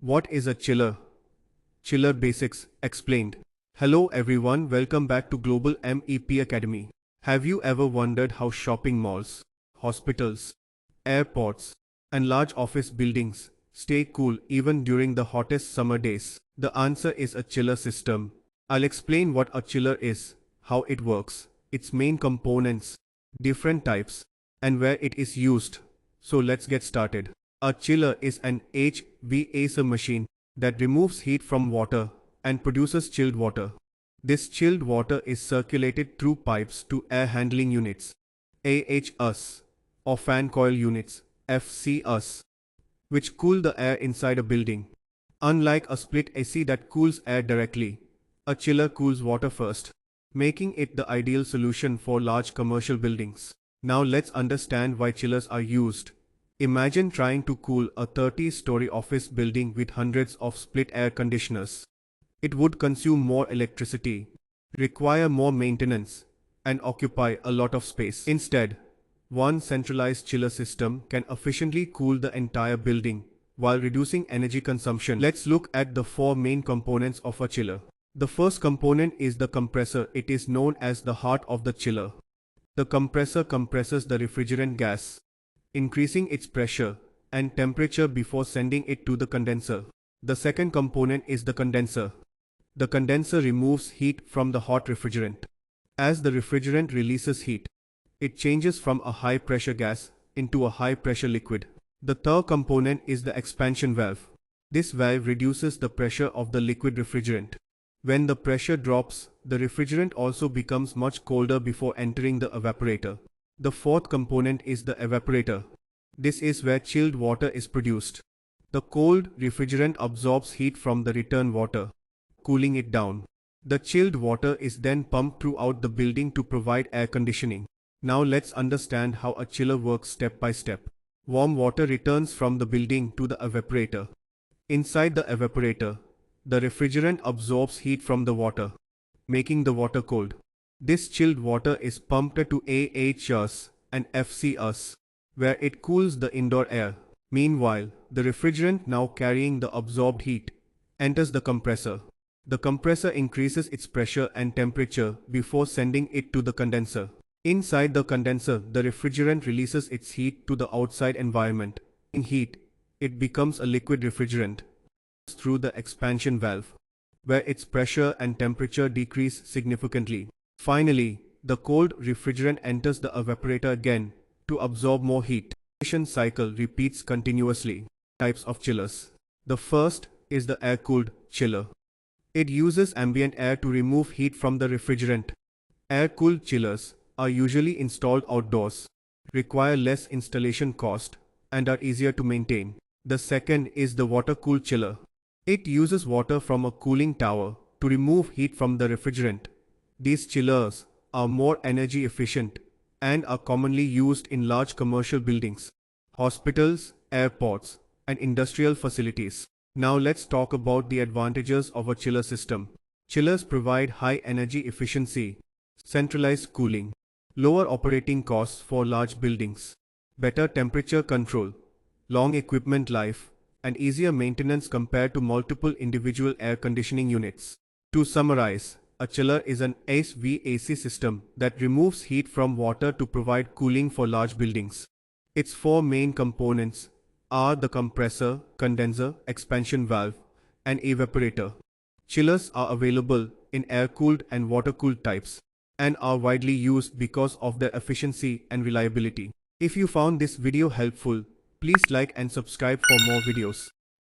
What is a chiller? Chiller Basics Explained. Hello everyone, welcome back to Global MEP Academy. Have you ever wondered how shopping malls, hospitals, airports, and large office buildings stay cool even during the hottest summer days? The answer is a chiller system. I'll explain what a chiller is, how it works, its main components, different types, and where it is used. So let's get started. A chiller is an HVAC machine that removes heat from water and produces chilled water. This chilled water is circulated through pipes to air handling units, AHUs, or fan coil units, FCUs, which cool the air inside a building. Unlike a split AC that cools air directly, a chiller cools water first, making it the ideal solution for large commercial buildings. Now let's understand why chillers are used. Imagine trying to cool a 30-story office building with hundreds of split air conditioners. It would consume more electricity, require more maintenance, and occupy a lot of space. Instead, one centralized chiller system can efficiently cool the entire building while reducing energy consumption. Let's look at the four main components of a chiller. The first component is the compressor. It is known as the heart of the chiller. The compressor compresses the refrigerant gas, increasing its pressure and temperature before sending it to the condenser. The second component is the condenser. The condenser removes heat from the hot refrigerant. As the refrigerant releases heat, it changes from a high-pressure gas into a high-pressure liquid. The third component is the expansion valve. This valve reduces the pressure of the liquid refrigerant. When the pressure drops, the refrigerant also becomes much colder before entering the evaporator. The fourth component is the evaporator. This is where chilled water is produced. The cold refrigerant absorbs heat from the return water, cooling it down. The chilled water is then pumped throughout the building to provide air conditioning. Now let's understand how a chiller works step by step. Warm water returns from the building to the evaporator. Inside the evaporator, the refrigerant absorbs heat from the water, making the water cold. This chilled water is pumped to AHUs and FCUs, where it cools the indoor air. Meanwhile, the refrigerant now carrying the absorbed heat enters the compressor. The compressor increases its pressure and temperature before sending it to the condenser. Inside the condenser, the refrigerant releases its heat to the outside environment. In heat, it becomes a liquid refrigerant through the expansion valve, where its pressure and temperature decrease significantly. Finally, the cold refrigerant enters the evaporator again to absorb more heat. The reaction cycle repeats continuously. Types of chillers. The first is the air-cooled chiller. It uses ambient air to remove heat from the refrigerant. Air-cooled chillers are usually installed outdoors, require less installation cost, and are easier to maintain. The second is the water-cooled chiller. It uses water from a cooling tower to remove heat from the refrigerant. These chillers are more energy efficient and are commonly used in large commercial buildings, hospitals, airports, and industrial facilities. Now let's talk about the advantages of a chiller system. Chillers provide high energy efficiency, centralized cooling, lower operating costs for large buildings, better temperature control, long equipment life, and easier maintenance compared to multiple individual air conditioning units. To summarize, a chiller is an HVAC system that removes heat from water to provide cooling for large buildings. Its four main components are the compressor, condenser, expansion valve, and evaporator. Chillers are available in air-cooled and water-cooled types and are widely used because of their efficiency and reliability. If you found this video helpful, please like and subscribe for more videos.